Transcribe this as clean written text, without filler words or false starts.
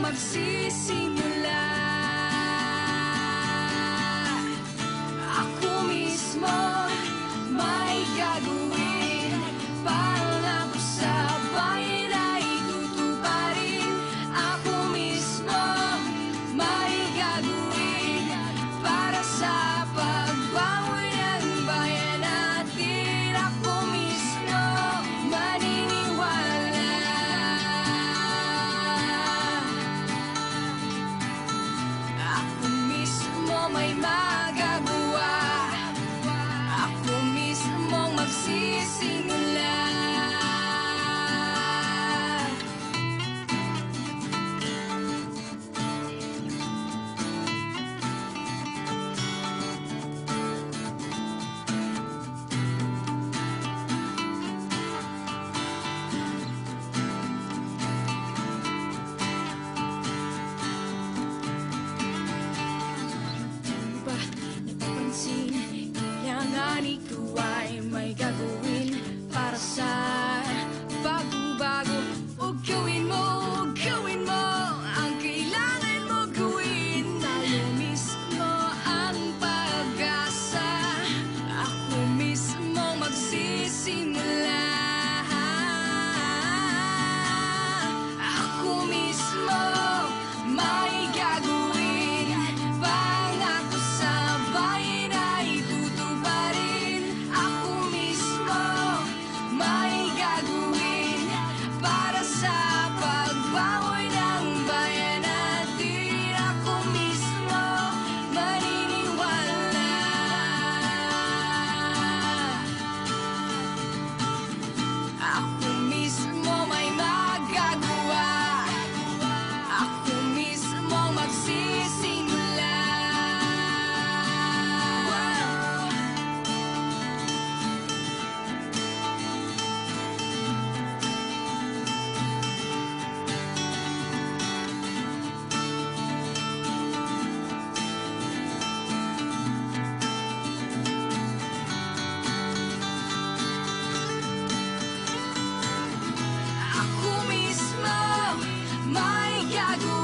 magsisimula. Ako mismo may gagawin, pangako sa bayan ay tutuparin. Ako mismo may gagawin para sa pagbawi ng bayan natin. Ako mismo maniniwala. Ako mismo may magagawa. Ako mismo magsisimula. Ba napapansin, kailangan ikaw ay may gagawin para sa pagbabago. O gawin mo ang kailangan mo gawin. Tayo mismo ang pag-asa. Ako mismo magsisimula. Ako mismo may gagawin, pangako sa bayan ay tutuparin. Ako mismo may gagawin para sa pagbawi ng bayan natin. Ako mismo maniniwala. Ako mismo may magagawa. Ako mismo magsisimula. Ako mismo may gagawin.